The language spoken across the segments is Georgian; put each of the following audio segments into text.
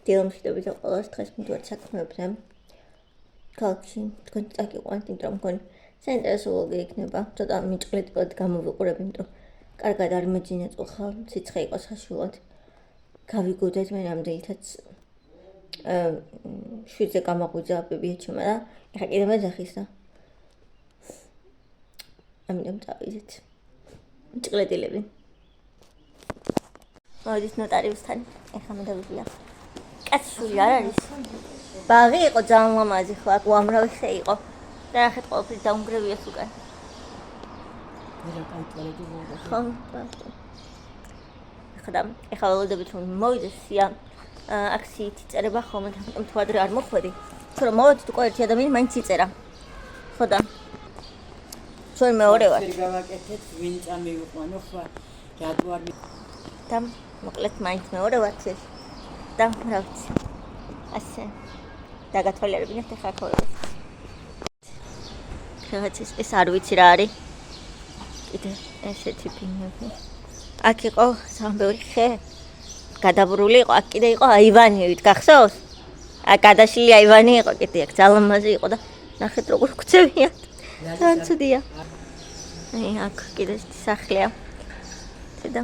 დილამშვიდობისა ყველას დღეს მივდივართ საქმეებზე. ქალაქში თქვენ წაგიყვანთ, იმიტომ რომ მგონი საინტერესო ვლოგი იქნება. ცოტა მიჭყლეტილად გამოვიყურებ, იმიტომ რომ კარგად არ მეძინა წყალ, სიცხე იყო საშუალოდ. გავიგოდეთ მე რამდენითაც 7-ზე გამაღვიძა ბებიაჩემ და ეხლა კიდე მეძახის და ამიტომ წავიდეთ. მიჭყლეტილები. მოდით ნოტარიუსთან, ეხლა მე დავიდია. კაცშული არ არის. ბაღი იყო ძალიან ლამაზი, ხო, აქ უამრავი ხე იყო. და ახეთ ყოველთვის დაუნგრევია უკან. ხო, ეხლა ველოდებით რომ მოვიდეს სია აქციით იწერება ხოლმე, ამიტომ თუ ადრე არ მოხვედი, თუ რომ მოვედი უკვე ერთი ადამიანი მაინც იწერა. ხო და ჩვენ მეორე ვართ. გავაკეთეთ, ვინ წამივიყვანო ხა, რატო არ და მოკლედ მაინც მეორე ვართ ეს. და რა ვიცი. ასე დაგათვალიერებინეთ ახლა ხოლმე. ეს არ ვიცი რა არის. კიდე ესეთი ფინები. აქ იყო ძალიან ბევრი ხე. გადაბრული იყო, აქ კიდე იყო აივანივით, გახსოვს? აქ გადაშილი აივანი იყო, კიდე აქ ძალიან ლამაზი იყო და ნახეთ როგორ გვცემია. ძალიან ცუდია. აი აქ კიდე სახლია. და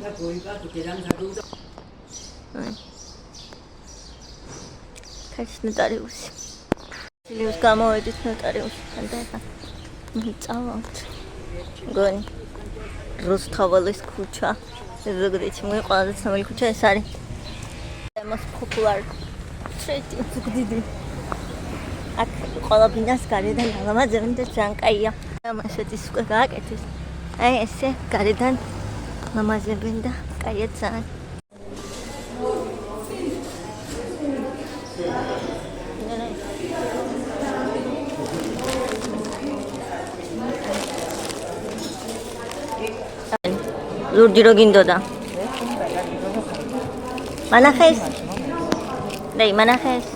კაცი ნოტარიუსი. სილიუს გამოვედით ნოტარიუსთან და ახლა მიწავთ. გონი როსტოველის ქუჩა. ზუგდიდში ყველაზე ცნობილი ქუჩა ეს არის. most popular street in ზუგდიდი. აქ ყველა ბინას გარედან ალამაზებენ და ძალიან კაია. ამასაც ის უკვე გააკეთეს. აი ესე გარედან ლამაზებენ და კაია ძალიან. ლურჯი რო გინდოდა. მანახეს? დაი მანახეს.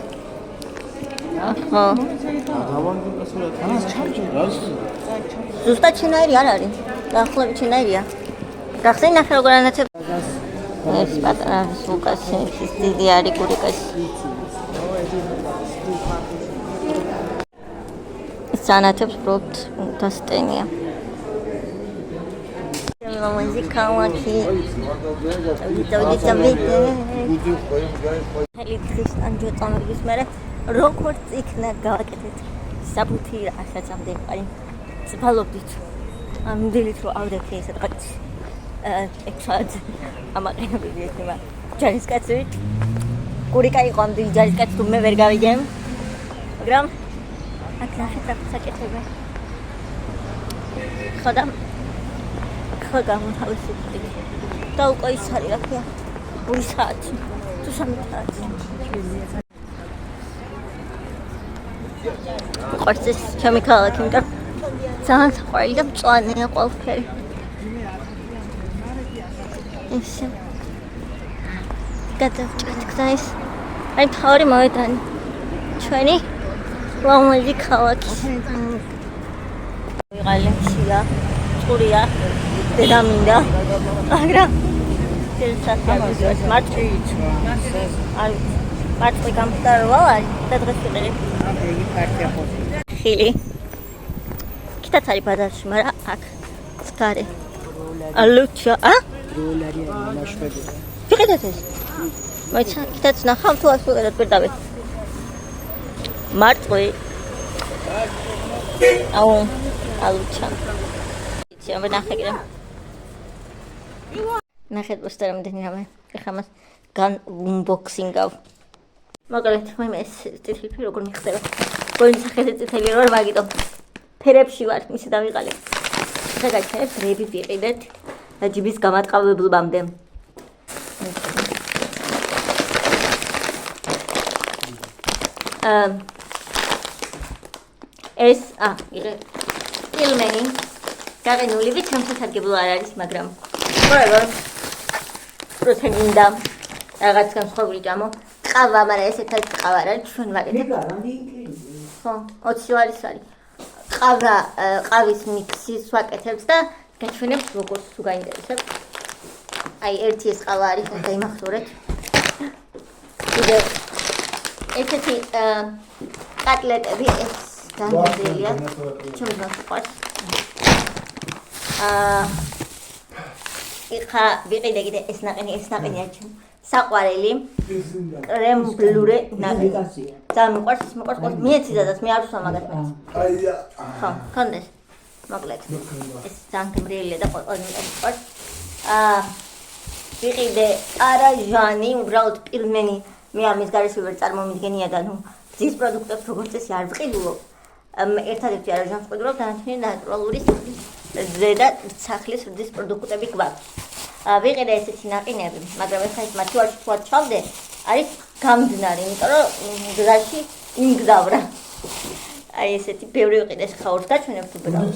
ხო. ზუსტად ჩინაერი არ არის. დაახლოებით ჩინაერია. გახსენ ნახე როგორ ანაცებ. ეს პატარა სულკასი, ეს დიდი არის კურიკასი. ეს ანაცებს პრობთ დასტენია. ლამაზი ქალაქი. ელიტრისტან ჯოწამების მერე როგორც იქნა გავაკეთეთ საბუთი რასაც ამდენ ყარი ცფალობდით ამ დილით რომ ავდექი სადღაც 6 საათი ამაყენებები ექნება ჯარისკაცი კურიკა იყო ამ დილით ჯარისკაცი თუ მე ვერ გავიგებ მაგრამ აქ ნახეთ რა საკეთებია ხოდა ხო გამთავისუფლდი და უკვე ის არის რა ქვია 2 საათი თუ 3 საათი ყურცის ჩემი ქალაქი იმიტომ ძალიან საყვარელი და მწვანეა ყველაფერი ისე გადავჭრით გზას აი თავი მოედანი ჩვენი ლამაზი ქალაქი ვიღალენსია ყურია დედამინდა მაგრამ ეს მარტივი არ მარტივი გამხდაროა და დღეს ვიყიდე ხილი კიდაც არის ბაზარში მაგრამ აქ სკარე ალუჩა დოლარი ნაშვები ვიყიდეთ ეს მაიცა კიდაც ნახავ თუ ასე ვიყიდეთ პირდაპირ მარტივი აუ ალუჩა I'm gonna ნახეთ პოსტერ რამდენი რამე ეხლა მას გან unboxing გავ მაგალითად მე ეს წითელი ფერი როგორ მიხდება გონი სახეზე წითელი რო მაგიტო ფერებში ვარ მისი დავიყალე ეხლა გაჩერებ რები ვიყიდეთ და ჯიბის გამატყავებლობამდე ეს იღე პილმენი გაგენული ვით სამსასარგებლო არ არის მაგრამ ყველა პროტეინდა რაღაც განსხვავებული ჭამო ყავა მაგრამ ესეთ არის ყავა რა ჩვენ ვაკეთებ ხო 20 ლარის არის ყავის მიქსის ვაკეთებთ და გაჩვენებთ როგორც თუ გაინტერესებს აი ერთი ეს ყავა არის და იმახსოვრეთ კიდევ ესეთი კატლეტები ეს განძელია. ჩემს მოყვარს. ეხა ვიყიდე კიდე ეს ნაყინია ჩემ. საყვარელი კრემ ბლურე ნაყინი. ძალიან მოყვარს. მიეცი დადას, მე არ ვსვა მაგას მეც. აია. ხო, კონდეს. მოკლედ. ეს ძალიან გემრიელია და ყოველ მოყვარს. ვიყიდე არაჟანი, უბრალოდ პირმენი მე ამის გარეშე ვერ წარმომიდგენია და ნუ ძის პროდუქტებს როგორც წესი არ ვყიდულობ. ერთადერთი არაჟანს ვყიდულობ, დანარჩენი ნატურალური ზედა სახლის ძის პროდუქტები გვაქვს. ვიყიდე ესეთი ნაყინები, მაგრამ ეხლა ის მათი ვარში თუ არ ჩავდე, არის გამდნარი, იმიტომ რომ გზაში იმგზავრა. აი ესეთი ბევრი ვიყიდე, ეს ხაურს გაჩვენებთ უბრალოდ.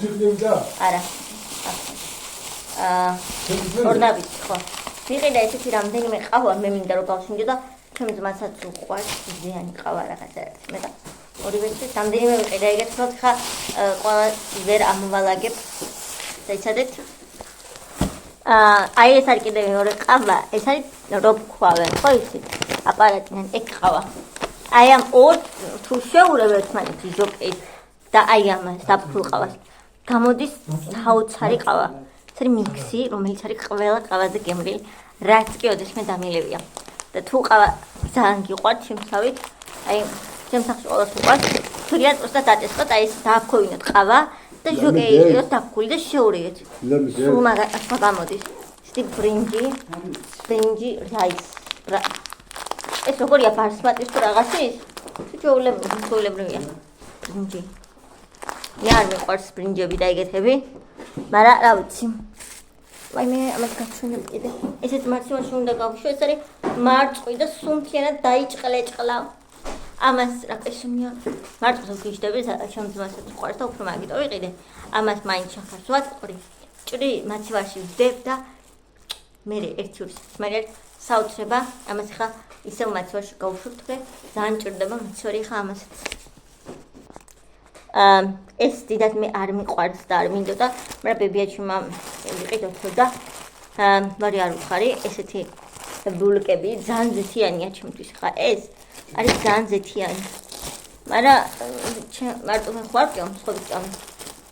არა. ორნაბიც ხო. ვიყიდე ესეთი რამდენიმე ყავა, მე მინდა რომ გავშინდე და ჩემს ძმასაც უყვარს ზიანი ყავა რაღაცა. მე და ორივე წელს რამდენიმე ვიყიდე, ეგეც რომ ხა ყველა ვერ ამვალაგებ. დაიცადეთ. აი ეს არის კიდევ მეორე ყავა, ეს არის რობქვავე, ხო იცით? აპარატიდან ეგ ყავა. აი ამ ორ თუ შეურევ ერთმანეთს ჟოკეის და აი ამას დაფრულ ყავას. გამოდის საოცარი ყავა. ეს არის მიქსი, რომელიც არის ყველა ყავაზე გემრიელი, რაც კი ოდეს მე დამილევია. და თუ ყავა ძალიან გიყვართ შემსავით, აი ჩემს სახში ყველას უყვარს, თქვენ უბრალოდ დატესტოთ, აი ეს დააქოვინოთ ყავა და ჟოკეი იყიდოთ დაფრული და შეურევით. სულ მაგას გამოდის. ისეთი ბრინჯი რაის. ეს როგორია ბარსმატის თუ რაღაცის? ჩვეულებრივია. ბრინჯი. მე არ მიყვარს ბრინჯები და ეგეთები, მაგრამ რა ვიცი. აი მე ამას გაჩვენებ კიდე. ესეც მაქსიმუმში უნდა გავუშვი, ეს არის მარწყვი და სუნთიანად დაიჭყლეჭყლა. ამას რა პესუნია. მარწყვს ვგიჟდები, ჩემს ძმასაც უყვარს და უფრო მაგიტო ვიყიდე. ამას მაინც შაქარს ვაწყრი. ჭრი მაცივარში ვდებ და მე ერთი ორი საქმე საოცრება. ამას ხა ისევ მაცივარში გავუშვებ თქვენ. ძალიან ჭირდება მაცივარი ხა ამასაც. ეს დიდად მე არ მიყვარს და არ მინდოდა, მაგრამ ბებიაჩიმა ვიყიდოთ და ვარი არ ვხარი, ესეთი ბულკები ძალიან ზეთიანია ჩემთვის ხა ეს არის ძალიან ზეთიანი. მაგრამ მარტო ხوارკიო მსხვერპლი ჭამი.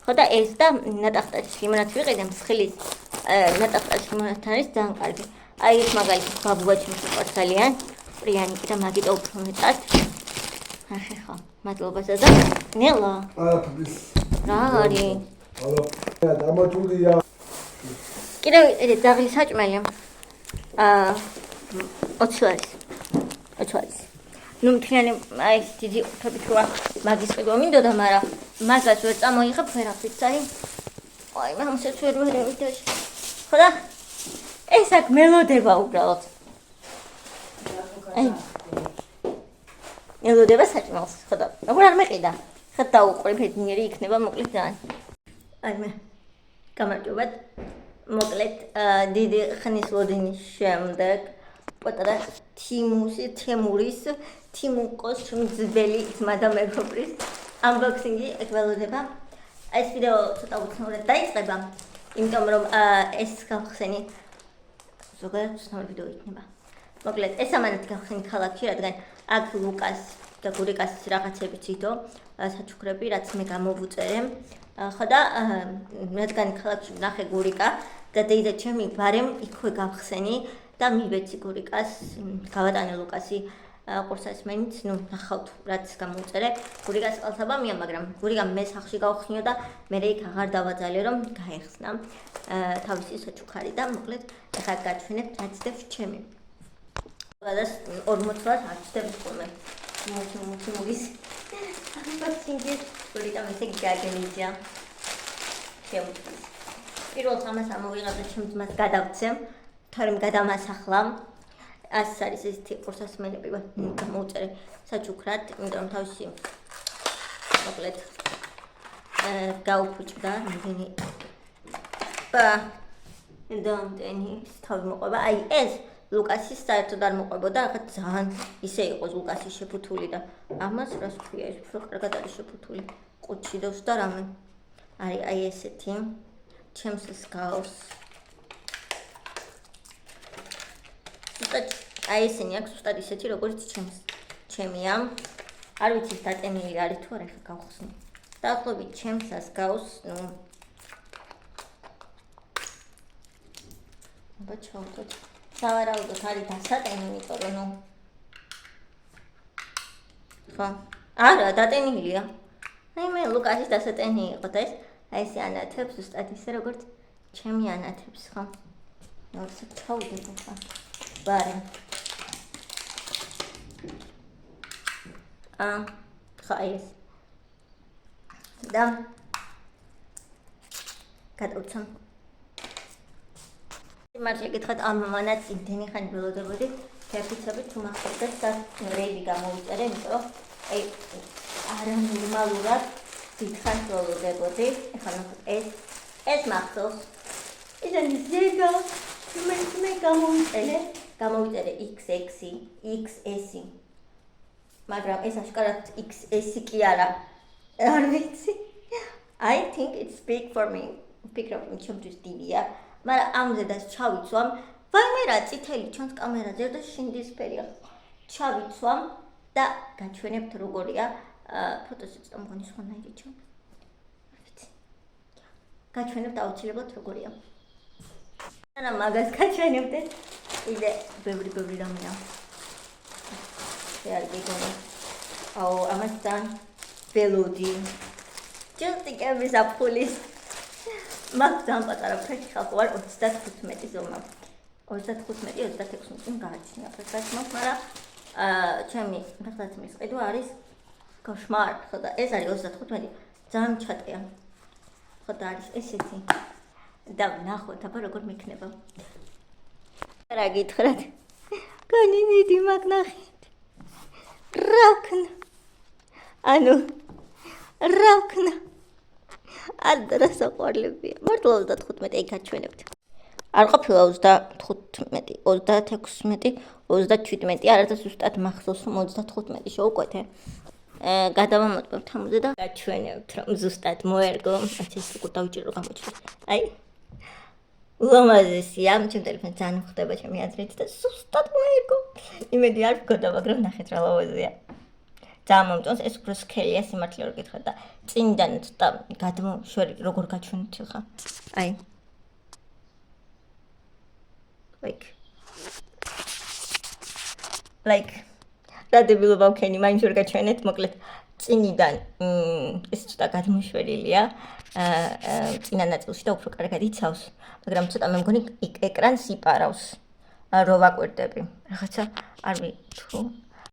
ხო და ეს და ნატახტაშის ლიმონადს ვიყიდე მსხლის ნატახტაშის ლიმონადთან არის ძალიან კარგი. აი ეს მაგალითად ბაბუაჩიმ მიყვარს ძალიან. პრიანი და მაგიტო უფრო მეტად. ახე ხო, მადლობასა და ნელა. არაფრის. რა არის? არა, დამაჯულია. კიდევ ეს ძაღლის საჭმელი. 20 ლარი. ნუ მთლიანი აი ეს დიდი ფებით რა მაგის ყიდვა მინდოდა, მაგრამ მაგას ვერ წამოიღებ ვერაფრით, აი. აი, მამასაც ვერ ვერევიდაში. ხო და ეს აქ მელოდება უბრალოდ. აი. მელოდება საჭმელს, ხო და როგორ არ მეყიდა? ხა დაუყრი ბედნიერი იქნება მოკლედ ძალიან. აი მე გამარჯობათ. მოკლედ დიდი ხნის ლოდინის შემდეგ პატარა თიმუკოს ძველი ძმა და მეგობრის unboxing-ი ეკველოდება. ეს ვიდეო ცოტა უცნაურად დაიწყება, იმიტომ რომ ეს გავხსენი ზოგადად უცნაური ვიდეო იქნება. მოკლედ ეს ამანად გავხსენით ქალაქში, რადგან აქ ლუკას და გურიკას რაღაცები ცითო საჩუქრები, რაც მე გამოვუწერე. ხო და რადგან ქალაქში ვნახე გურიკა და დეიდა ჩემი ბარემ იქვე გავხსენი და მივეცი გურიკას, გავატანე ლუკასი ყურსასმენით, ნუ ნახავთ რაც გამოვუწერე. გურიკას ყალსაბამია, მაგრამ გურიკა მე სახში გავხსნიო და მე იქ აღარ დავაძალე რომ გაეხსნა თავისი საჩუქარი და მოკლედ ახლა გაჩვენებთ რაც დებს ჩემი. გადას 40 რას არჩდებს ხოლმე. მოგის. unboxing-ი გურიკა მე გაგენიძია. პირველს ამას ამოვიღებ და ჩემს მას გადავცე, თორემ გადამასახლა. ეს არის ესეთი ყურსასმენები გამოვწერე საჩუქრად, იმიტომ რომ თავისი მოკლედ გაუფუჭდა მგენი. დამდენი თავი მოყვება. აი ეს ლუკასის საერთოდ არ მოყვებოდა, ახლა ძალიან ისე იყოს ლუკასის შეფუთული და ამას რას ქვია ეს უფრო კარგად არის შეფუთული. ყუთში დევს და რამე. არის აი ესეთი ჩემს გავს. აი ესენი აქვს უბრალოდ ისეთი როგორც ჩემია. არ ვიცი დატენილი არის თუ არა ხა გავხსნი. დაახლოებით ჩემსას გავს, აბა ჩავდოთ. სავარაუდოდ არის დასატენი, იმიტომ რომ ხო, არა, დატენილია. აი მე ლუკასის დასატენი იყო და ეს აი ესე ანათებს უბრალოდ ისე როგორც ჩემი ანათებს, ხო? ნორსა ჩავდებ ხა. ბარე. ხა ეს. და გადავცემ. მართლა გითხრათ ამ მანაც იმდენი ხანი ველოდებოდი, ფერფიცები თუ მახსოვდეთ და რეიდი გამოვიწერე, იმიტომ რომ აი არანორმალურად დიდხანს ველოდებოდი. ეხლა ნახოთ ეს მახსოვს. ისინი ზეგა მე გამოვიწერე XS. მაგრამ ეს აშკარად XS კი არა. არ ვიცი. I think it's big for me. ფიქრობ რომ ჩემთვის დიდია. მაგრამ ამზედაც ჩავიცვამ. ვაიმე რა წითელი ჩვენს კამერაზე და შინდისფერია. ჩავიცვამ და გაჩვენებთ როგორია. ფოტოზე ცოტა მგონი სხვანაირი ჩავ. არ ვიცი. გაჩვენებთ აუცილებლად როგორია. და მაგას გაჩვენებდეთ. იდე ბევრი რამეა. არ გიგონი. აუ ამასთან ველოდი. ჯოსტიკები ზაფხულის. მაგ ძალიან პატარა ფრეში ხალხი ვარ 35 ზომა. 35-36 წინ გააჩნია ფრეში, მაგრამ ჩემი ფეხსაცმლის ყიდვა არის კოშმარ, ხო და ეს არის 35 ძალიან ჩატეა. ხო და არის ესეთი. და ნახოთ აბა როგორ მექნება. რა გითხრათ? განიმედი მაგ ნახეთ. რაკნა. ანუ რაკნა. ადრა საყვარლებია. მართლა 35 ეგ გაჩვენებთ. არ ყოფილა 35, 36, 37, არადა ზუსტად მახსოვს რომ 35 შევუკვეთე. გადავამოწმებთ ამაზე და გაჩვენებთ რომ ზუსტად მოერგო. ეს უკვე დავიჭირო გამოჩნდა. აი ლამაზია, ჩემ ტელეფონს ძალიან ხდება ჩემი აზრით და ზუსტად მოერგო. იმედი არ ვქონდა, მაგრამ ნახეთ რა ლამაზია. ძალიან მომწონს, ეს უფრო სქელია სიმართლე რომ გითხრათ და წინიდან ცოტა გადმოშვერი როგორ გაჩვენეთ ხა. აი like რა დებილობა ვქენი, მაინც ვერ გაჩვენეთ, მოკლედ წინიდან ეს ცოტა გადმოშვერილია წინა ნაწილში და უფრო კარგად იცავს, მაგრამ ცოტა მე მგონი ეკრანს იპარავს რო ვაკვირდები. რაღაცა არ ვიცი თუ